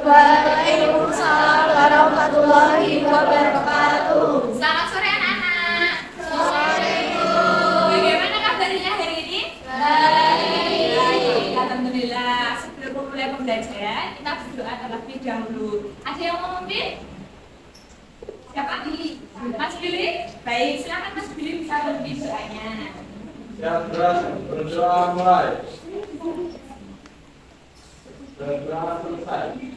Waalaikumsalam warahmatullahi wabarakatuh. Selamat sore anak-anak. Sore. Bagaimana kabarnya hari ini? Baik. Alhamdulillah. Sebelum memulai pembelajaran, kita berdoa terlebih dahulu. Ada yang mau memimpin? Siapa? Mas Billy? Baik, silakan Mas Billy bisa memimpin doanya. Yang berat berdoa mulai. Berdoa selesai.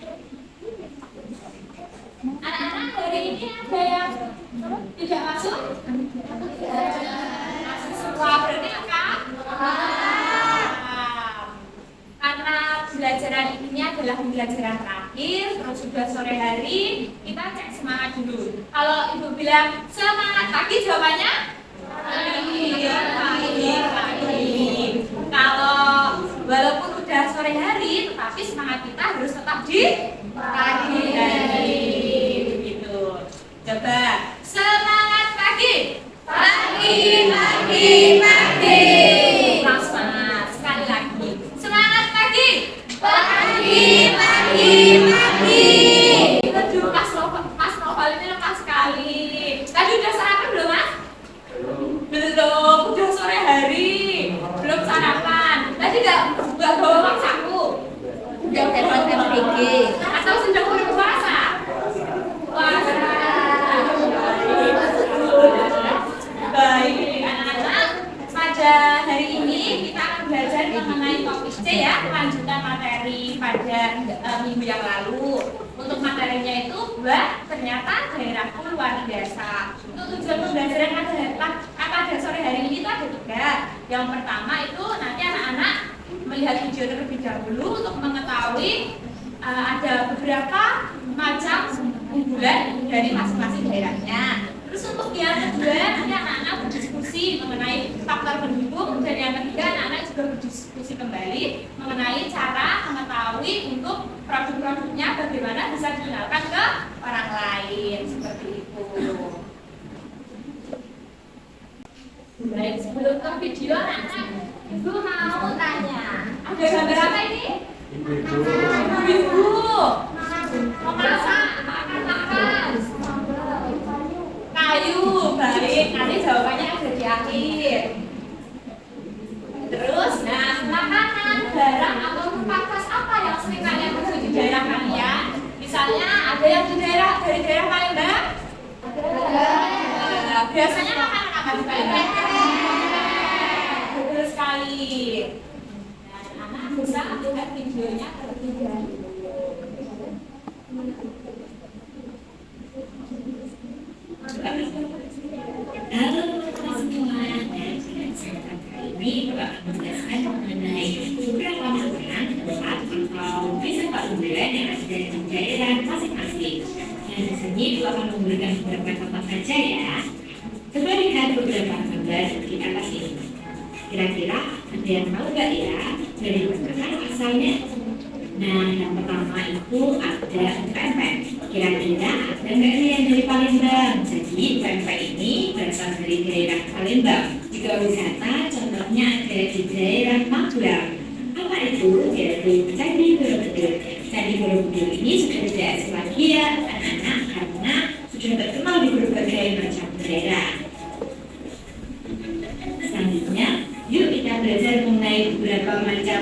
Anak-anak, hari ini ada yang tidak masuk? Masuk semua, berarti apa? Karena pembelajaran ini adalah pembelajaran terakhir, terus sudah sore hari, kita cek semangat dulu. Kalau ibu bilang semangat pagi, jawabannya? Pagi. Kalau walaupun udah sore hari, tetapi semangat kita harus tetap di pagi hari. Begitu. Coba semangat pagi. Pagi. Mas, sekali lagi. Semangat pagi. Pagi. Aduh, Mas Noval ini lemah sekali. Tadi udah sarapan belum, Mas? Belum, udah sore hari. Belum sarapan. Tadi nggak bawa uang saku. Udah telepon Riki. Atau sedang berpuasa? Puasa. Baik, anak-anak. Pada hari ini kita akan belajar mengenai topik C ya, kelanjutan materi pada minggu yang lalu. Untuk materinya itu, ternyata daerahku luar biasa. Untuk tujuan pembelajaran pada sore hari ini itu ada 3. Yang pertama itu nanti anak-anak melihat video terlebih dahulu untuk mengetahui ada beberapa macam unggulan dari masing-masing daerahnya. Terus untuk yang kedua nanti anak-anak berdiskusi mengenai faktor pendukung, dan yang ketiga anak-anak juga berdiskusi kembali mengenai cara mengetahui untuk produk-produknya bagaimana bisa dikenalkan ke orang lain, seperti itu. Baik, sebelum ke video anak-anak, ibu mau tanya, ada gambar apa ini? Ibu mau masak, makan kayu. Baik, nanti jawabannya ada di akhir. Terus, nah, makanan, barang atau pakas apa yang sering kalian temui di daerah kalian? Misalnya ada yang dari daerah Palembang? Biasanya makanan apa di Palembang? Betul sekali. Nah, anak bisa lihat videonya terlebih dahulu. Halo semua, ini Bapak menjelaskan mengenai beberapa makanan tempat atau wisata unggulan yang ada di daerah masing-masing. Dan di sini akan memberikan beberapa contoh saja ya. Coba lihat beberapa gambar di atas ini. Kira-kira ada yang tahu nggak ya dari mana asalnya? Nah, yang pertama itu ada pempek. Kira-kira ada nggak nih yang dari Palembang? Jadi pempek ini berasal dari daerah Palembang. Jika wisata, contohnya ada di daerah Magelang. Apa itu? Yaitu Candi Borobudur. Candi Borobudur ini sudah tidak asing lagi ya anak-anak, karena sudah terkenal di berbagai macam daerah. Selanjutnya, yuk kita belajar mengenai beberapa macam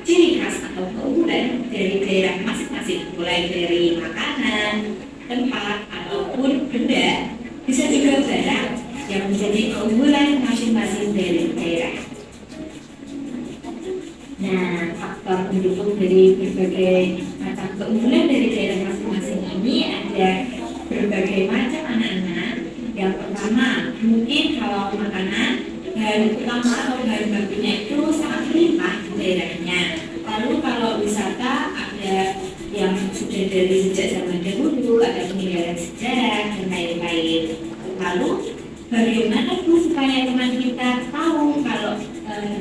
ciri khas atau keunggulan dari daerah masing-masing, mulai dari makanan, tempat, ataupun benda, bisa juga barang yang menjadi keunggulan masing-masing dari daerah. Nah, faktor pendukung dari berbagai macam keunggulan dari daerah masing-masing ini ada berbagai macam anak-anak. Yang pertama, mungkin kalau makanan, bahan utama atau bahan bakunya itu sangat melimpah di daerahnya. Lalu kalau wisata, ada yang sudah dari sejak zaman dahulu, ada peninggalan sejarah dan lain-lain. Lalu bagaimana tuh supaya teman kita tahu kalau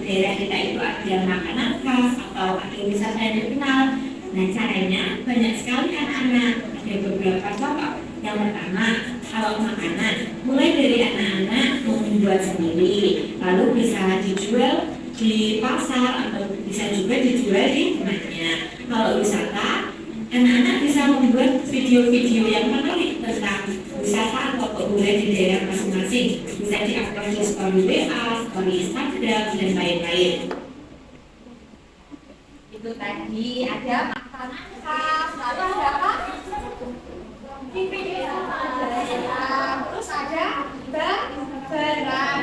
daerah kita itu ada makanan khas atau ada wisata yang dikenal? Nah, caranya banyak sekali anak-anak. Ada beberapa contoh. Yang pertama, kalau makanan, mulai dari anak-anak membuat sendiri, lalu bisa dijual di pasar atau bisa juga dijual di rumahnya. Kalau wisata, Anak-anak bisa membuat video-video yang menarik tentang wisata atau keunggulan di daerah masing-masing. Bisa di-upload di story WA, story Instagram, dan lain-lain. Itu tadi ada makanan khas, lalu ada apa? Terus ada beragam.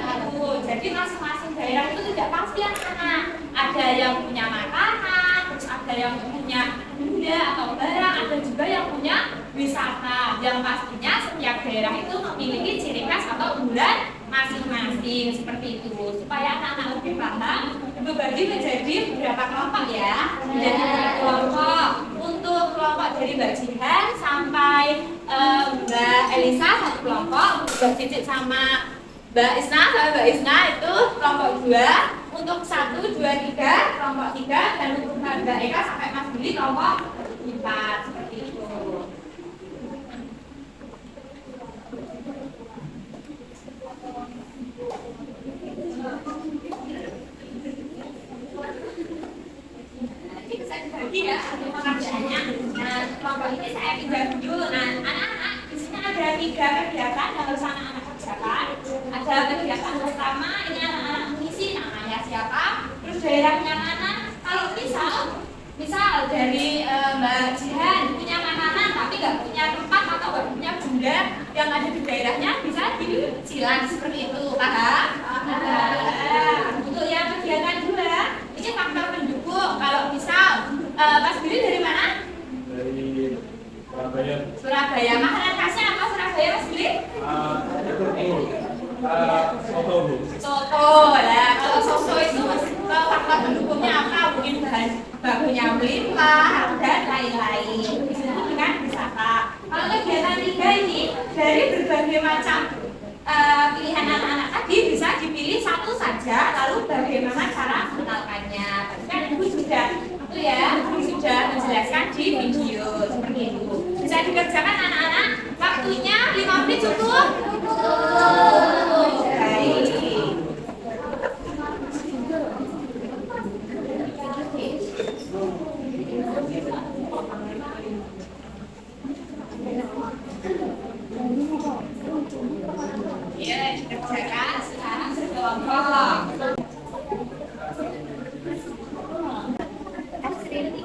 Jadi masing-masing daerah itu tidak pasti anak-anak. Ada yang punya makanan, terus ada yang punya benda atau barang, ada juga yang punya wisata. Yang pastinya setiap daerah itu memiliki ciri khas atau unggulan masing-masing seperti itu. Supaya anak-anak lebih paham, dibagi menjadi beberapa kelompok ya. Menjadi beberapa kelompok. Untuk kelompok dari Mbak Jihan sampai Mbak Elisa satu kelompok, Mbak Cicit sama Mbak Isna itu kelompok 2. Untuk 1, 2, 3 kelompok 3, dan untuk Mbak Eka sampai Mas Billy kelompok 4 seperti itu. Saya dibagi ya pekerjaannya. Nah, kelompok ini saya pindah dulu. Nah, anak-anak di sini ada 3 kegiatan yang harus anak-anak kerjakan. Ada kegiatan pertama, ini anak-anak mengisi namanya siapa, terus daerahnya mana. Kalau misal dari Mbak Jihan punya makanan tapi nggak punya tempat atau nggak punya benda yang ada di daerahnya, bisa disilang seperti itu, paham? Untuk yang kegiatan 2, ini faktor pendukung. Kalau misal Mas Billy dari mana? Dari Surabaya. Surabaya. Makanan khasnya apa Surabaya, Mas Billy? Soto. Nah, kalau soto itu faktor pendukungnya apa? Mungkin bahan bakunya melimpah dan lain-lain. Di sini kan wisata. Kalau kegiatan 3 ini dari berbagai macam pilihan anak-anak tadi bisa dipilih satu saja, lalu bagaimana cara mengenalkannya. Tadi kan Ibu sudah menjelaskan di video seperti itu. Bisa dikerjakan anak-anak. Waktunya 5 menit cukup? Baik. Ya, dikerjakan sekarang sekelompok. Mas Billy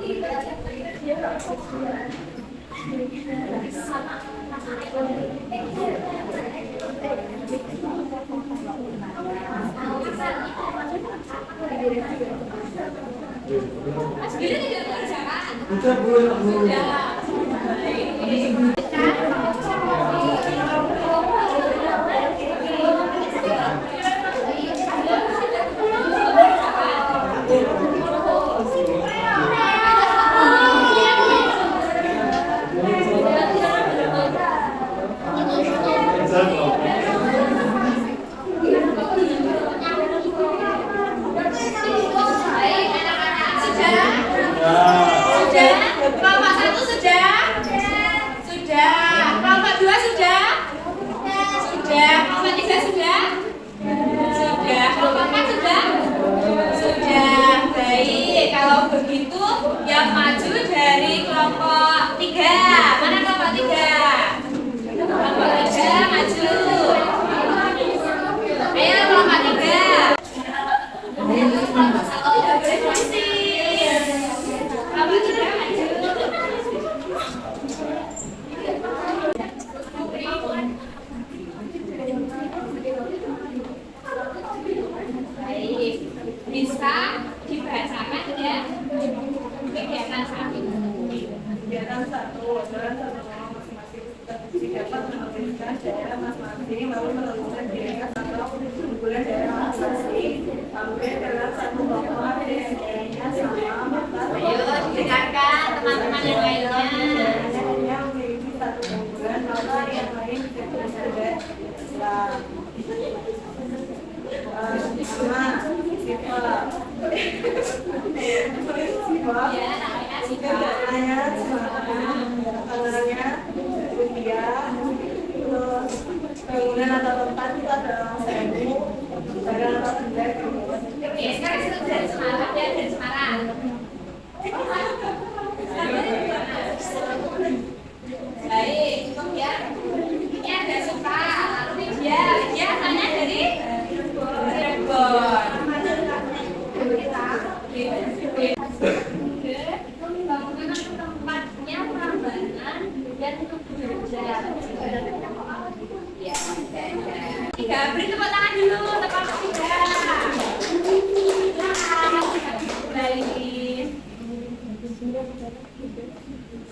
tidak mengerjakan? Sudah. Kelompok 1 sudah? Sudah. Kelompok 2 sudah? Sudah. Kelompok 3 sudah? Sudah. Kelompok 4 sudah? Sudah. Baik. Kalau begitu yang maju dari kelompok 3. Mana kelompok 3? Kelompok 3 maju. Ayo kelompok 3. Kelompok 1 tidak boleh berisik. Kelompok 3 maju. Baik, bisa dibacakan ya kegiatan saat ini. Kegiatan 1 adalah satu kelompok masing-masing dapat menuliskan daerah masing-masing, lalu menemukan daerah atau unggulan daerah masing-masing. Kemudian dalam satu kelompok ada yang daerahnya sama, maka Ayo didengarkan teman-teman yang lainnya. daerahnya memiliki satu unggulan, maka yang lain tidak berbeda. Sama sifat Ya, namanya Sika. daerahnya tangannya rupiah, terus bangunan atau tempat itu adalah 1000, barang atau benda. Oke, sekarang kita dari Semarang ya, dari Semarang. Bangunan tempatnya prambanan dan untuk bekerja. Ya, tiga, beri tepuk tangan dulu untuk kelompok tiga. Baik.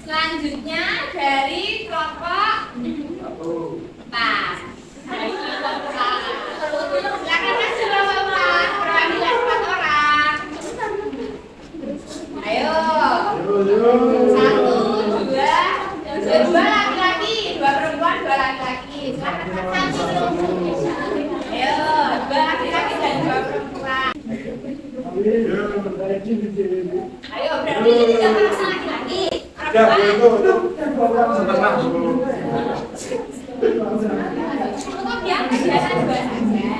Selanjutnya dari kelompok 4. Dari kelompok 4. Silakan masuk kelompok 4. Perwakilan 4 orang. Ayo. 1, 2 laki-laki, 2 perempuan, 2 laki-laki. Silakan masuk. Ayo, 2 laki-laki dan 2 perempuan. Ayo, berarti ini 3 orang laki-laki. Setengah dulu. Untuk yang kegiatan 2 saja.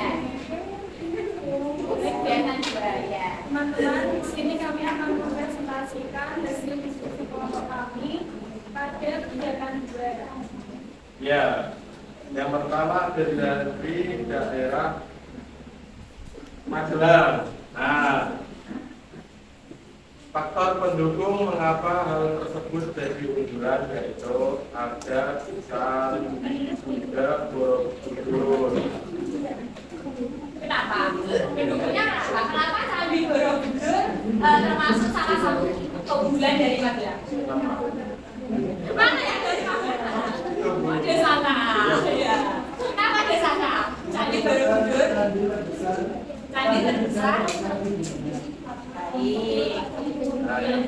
Kegiatan 2 ya. Teman-teman, di sini kami akan mempresentasikan hasil diskusi kelompok kami pada kegiatan 2. Ya, yang pertama dari daerah Magelang. Nah, faktor pendukung mengapa hal tersebut jadi unggulan yaitu ada Pisang, juga Borobudur. Kenapa? Pendukungnya kenapa? Kenapa Candi Borobudur termasuk salah satu keunggulan dari Magelang? Mana yang dari Magelang? Desa Kak. Ya. Kenapa Desa Kak? Candi Borobudur. Candi terbesar. Baik. Nah, yang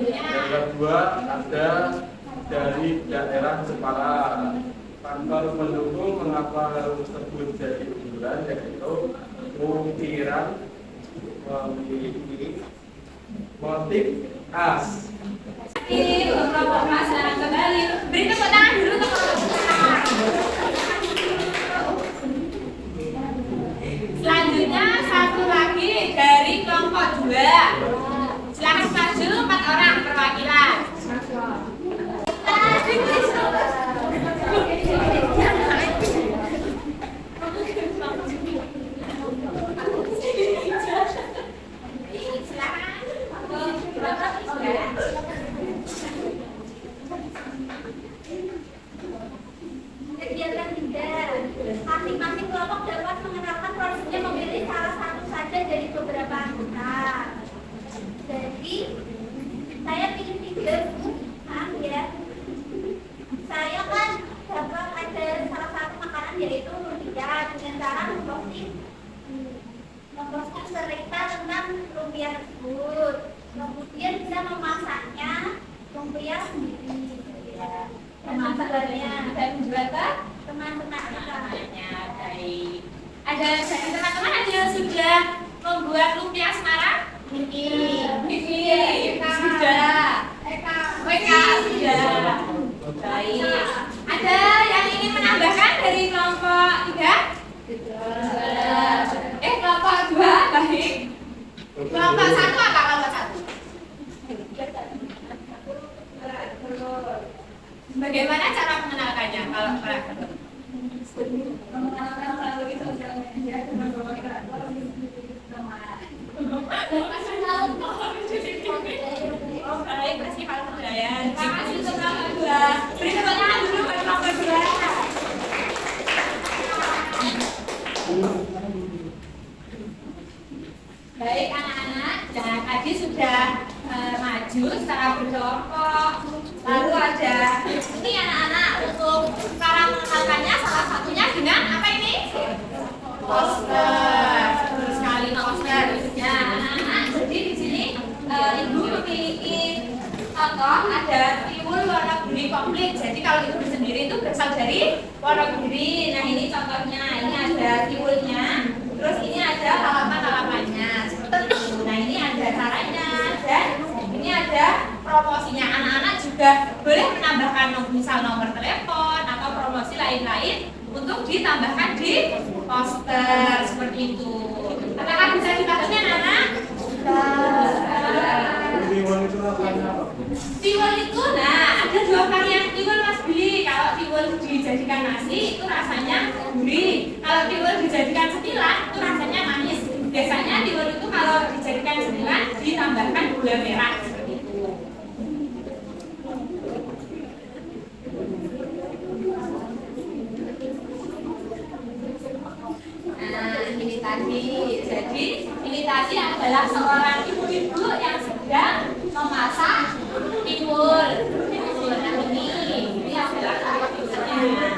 kedua ada dari daerah Jepara. Faktor pendukung mengapa hal tersebut jadi unggulan yaitu ukiran memiliki motif khas. Untuk kelompok pelaksanaan kembali. Beri tepuk tangan dulu untuk kelompok pelaksanaan. Selanjutnya satu lagi dari kelompok 2. Silakan maju 4 orang perwakilan. Kegiatan 3. Masing-masing kelompok dapat mengenalkan prosesnya memilih salah satu saja dari beberapa anggota. Jadi, saya pilih 3 ya. Saya kan dapat ada salah satu makanan yaitu lumpia dengan cara memposting cerita tentang lumpia tersebut. Kemudian bisa memasaknya lumpia sendiri. Ya. Teman-temannya Dan juga teman-temannya. baik. Ada dari teman-teman ada yang sudah membuat lumpia Semarang? Sudah. Sudah. Baik. Ada yang ingin menambahkan dari kelompok 3? Kelompok 2, baik. Kelompok 1 apa kelompok 1? Bagaimana cara mengenalkannya kalau ketemu? Mengenalkan melalui sosial media dengan beberapa Baik, festival kebudayaan. Terima kasih untuk kelompok 2. Beri tepuk tangan dulu buat kelompok 2. Baik anak-anak, dan tadi sudah maju secara berkelompok. Lalu ada ini anak-anak untuk cara mengenalkannya salah satunya dengan apa ini? Poster. Betul sekali poster. Nah, anak-anak, jadi di sini ibu memiliki contoh ada tiwul Wonogiri komplit. Jadi kalau ibu sendiri itu berasal dari Wonogiri. Nah ini contohnya, ini ada tiwulnya. Terus ini ada halaman-halamannya seperti itu. Nah ini ada caranya dan ini ada promosinya. Anak-anak juga boleh menambahkan misal nomor telepon atau promosi lain-lain untuk ditambahkan di poster seperti itu. Apakah bisa dipahami anak-anak? Tiwul itu rasanya apa? Tiwul itu, nah ada 2 varian tiwul Mas Billy. Kalau tiwul dijadikan nasi itu rasanya gurih. Kalau tiwul dijadikan setilan itu rasanya manis. Biasanya tiwul itu kalau dijadikan cemilan ditambahkan gula merah seperti itu. Nah, ini tadi. Jadi, ini tadi adalah seorang ibu-ibu yang sedang memasak tiwul. Nah, ini adalah tiwulnya.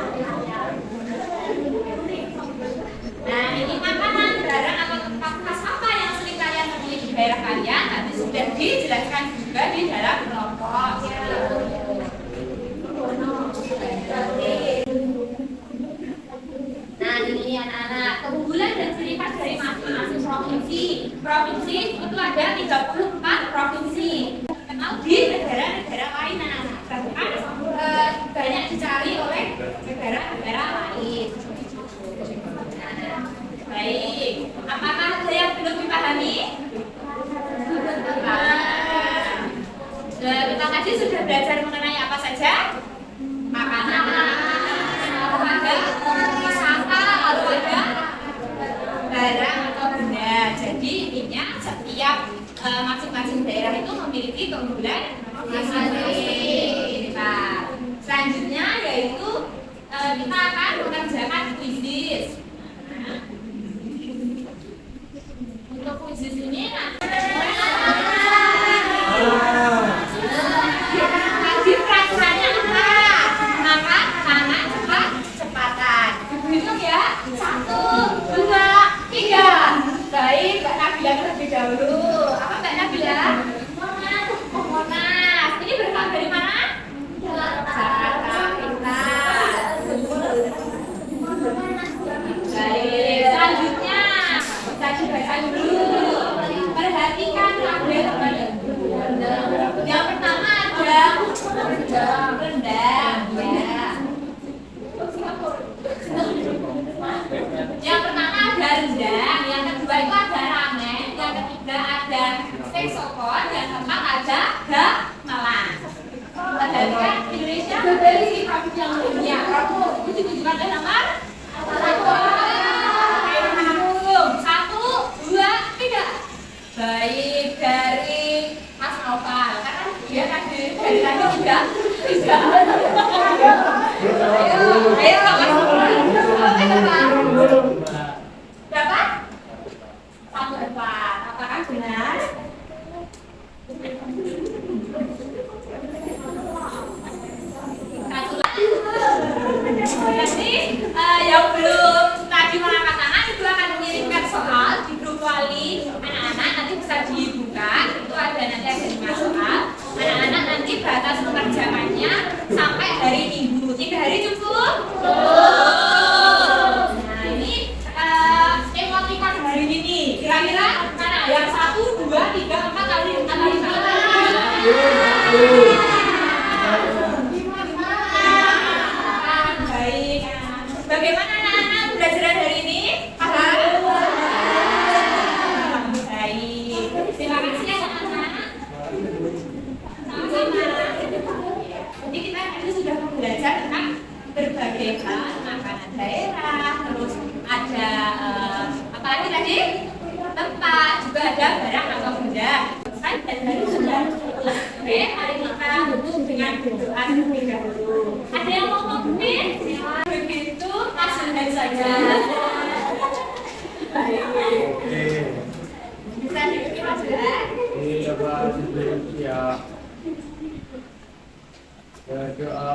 Nah, ini makanan, barang atau tempat khas apa yang sering kalian temui di daerah kalian? Nanti sudah dijelaskan juga di dalam kelompok. Nah, ini anak-anak, keunggulan dan ciri khas dari masing-masing provinsi. Provinsi itu ada 34 provinsi. Kenal di negara-negara lain, anak-anak. Bahkan banyak dicari oleh negara-negara lain. Baik, apakah ada yang belum dipahami? Kita tadi sudah belajar mengenai apa saja? Makanan, ada wisata, lalu ada barang atau benda. Jadi intinya setiap masing-masing daerah itu memiliki keunggulan masing-masing. Nah, selanjutnya yaitu kita akan mengerjakan kuisis. Untuk kuisis ini nanti peraturannya apa? Makan, tangan, cepat, cepatan. Hitung ya, 1, 2, 3. Baik, Mbak Nabila terlebih dahulu. Apa Mbak Nabila? Monas. Ini berasal dari mana? Jakarta. Baik, selanjutnya kita dibaca dulu. Perhatikan tabel. Yang pertama ada rendang, ya. Yang pertama ada rendang, yang kedua itu ada ramen, yang ketiga ada steak sokon, yang keempat ada gamelan. Perhatikan Indonesia memiliki provinsi yang lainnya. Itu ditunjukkan oleh nomor 1, 2, 3. Baik, dari Mas Noval, karena dia tadi dari tadi juga tidak. Ayo Mas Noval. Berapa? 1/4. Apakah benar? Satu lagi. Jadi yang belum tadi mengangkat tangan itu akan mengirimkan soal di grup wali anak-anak, nanti bisa dibuka. Itu ada nanti ada 5 soal. Anak-anak nanti batas mengerjakannya sampai hari Minggu. 3 hari cukup? Nah, ini emoticon hari ini. Kira-kira mana? Yang 1, 2, 3, 4 kali 5. Baik. Bagaimana anak-anak pembelajaran hari ini? Baik. Terima kasih ya anak-anak. Sama-sama. Jadi kita tadi sudah belajar tentang berbagai hal, makanan daerah, terus ada apa lagi tadi? Tempat, juga ada barang atau benda. Dan tadi sudah. Oke, mari kita tutup dengan doa terlebih dahulu. Ada yang mau ngomongin? Begitu, langsung saja. Oke. Bisa diikuti Mas ya? Iya, Pak. Ya. Doa